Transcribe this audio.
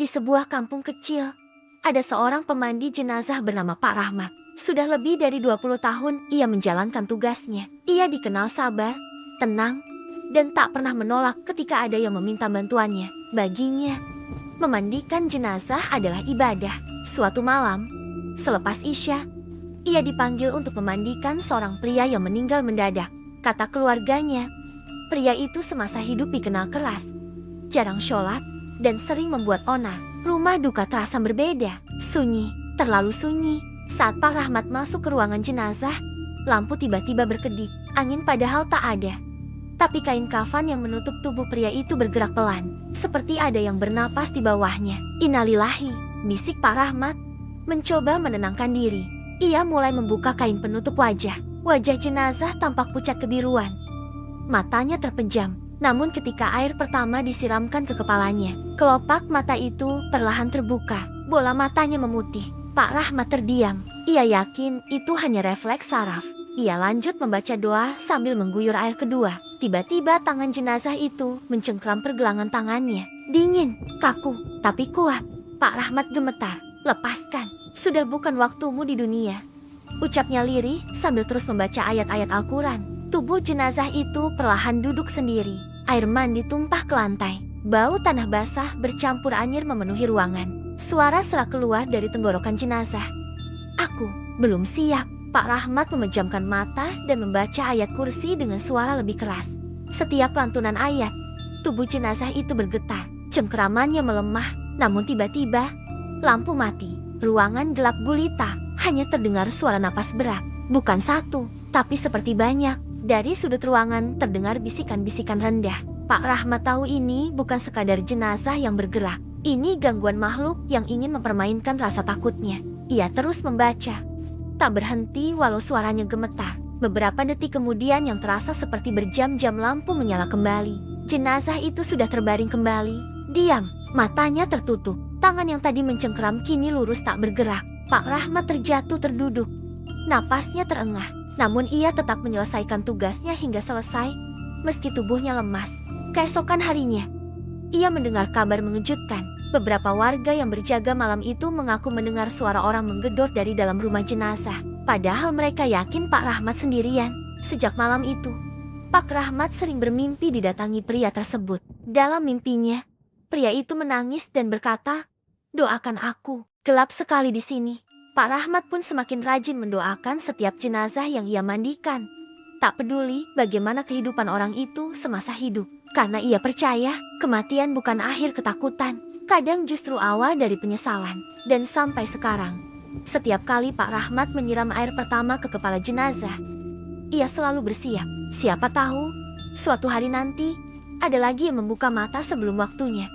Di sebuah kampung kecil, ada seorang pemandi jenazah bernama Pak Rahmat. Sudah lebih dari 20 tahun ia menjalankan tugasnya. Ia dikenal sabar, tenang, dan tak pernah menolak ketika ada yang meminta bantuannya. Baginya, memandikan jenazah adalah ibadah. Suatu malam, selepas Isya, ia dipanggil untuk memandikan seorang pria yang meninggal mendadak. Kata keluarganya, pria itu semasa hidup dikenal keras, jarang sholat, dan sering membuat onar. Rumah duka terasa berbeda, sunyi, terlalu sunyi. Saat Pak Rahmat masuk ke ruangan jenazah, lampu tiba-tiba berkedip. Angin padahal tak ada, tapi kain kafan yang menutup tubuh pria itu bergerak pelan, seperti ada yang bernapas di bawahnya. Innalillahi, bisik Pak Rahmat, mencoba menenangkan diri. Ia mulai membuka kain penutup wajah. Wajah jenazah tampak pucat kebiruan. Matanya terpejam. Namun ketika air pertama disiramkan ke kepalanya, kelopak mata itu perlahan terbuka. Bola matanya memutih. Pak Rahmat terdiam. Ia yakin itu hanya refleks saraf. Ia lanjut membaca doa sambil mengguyur air kedua. Tiba-tiba tangan jenazah itu mencengkram pergelangan tangannya. Dingin, kaku, tapi kuat. Pak Rahmat gemetar. Lepaskan, sudah bukan waktumu di dunia, ucapnya lirih sambil terus membaca ayat-ayat Al-Quran. Tubuh jenazah itu perlahan duduk sendiri. Air mandi tumpah ke lantai. Bau tanah basah bercampur anyir memenuhi ruangan. Suara serak keluar dari tenggorokan jenazah. Aku belum siap. Pak Rahmat memejamkan mata dan membaca ayat kursi dengan suara lebih keras. Setiap lantunan ayat, tubuh jenazah itu bergetar. Cengkeramannya melemah, namun tiba-tiba lampu mati. Ruangan gelap gulita. Hanya terdengar suara napas berat. Bukan satu, tapi seperti banyak. Dari sudut ruangan terdengar bisikan-bisikan rendah. Pak Rahmat tahu ini bukan sekadar jenazah yang bergerak. Ini gangguan makhluk yang ingin mempermainkan rasa takutnya. Ia terus membaca, tak berhenti walau suaranya gemetar. Beberapa detik kemudian yang terasa seperti berjam-jam lampu menyala kembali. Jenazah itu sudah terbaring kembali. Diam, matanya tertutup. Tangan yang tadi mencengkeram kini lurus tak bergerak. Pak Rahmat terjatuh terduduk. Napasnya terengah. Namun ia tetap menyelesaikan tugasnya hingga selesai, meski tubuhnya lemas. Keesokan harinya, ia mendengar kabar mengejutkan. Beberapa warga yang berjaga malam itu mengaku mendengar suara orang menggedor dari dalam rumah jenazah. Padahal mereka yakin Pak Rahmat sendirian. Sejak malam itu, Pak Rahmat sering bermimpi didatangi pria tersebut. Dalam mimpinya, pria itu menangis dan berkata, "Doakan aku." Gelap sekali di sini. Pak Rahmat pun semakin rajin mendoakan setiap jenazah yang ia mandikan. Tak peduli bagaimana kehidupan orang itu semasa hidup. Karena ia percaya kematian bukan akhir ketakutan. Kadang justru awal dari penyesalan. Dan sampai sekarang, setiap kali Pak Rahmat menyiram air pertama ke kepala jenazah, ia selalu bersiap. Siapa tahu, suatu hari nanti, ada lagi yang membuka mata sebelum waktunya.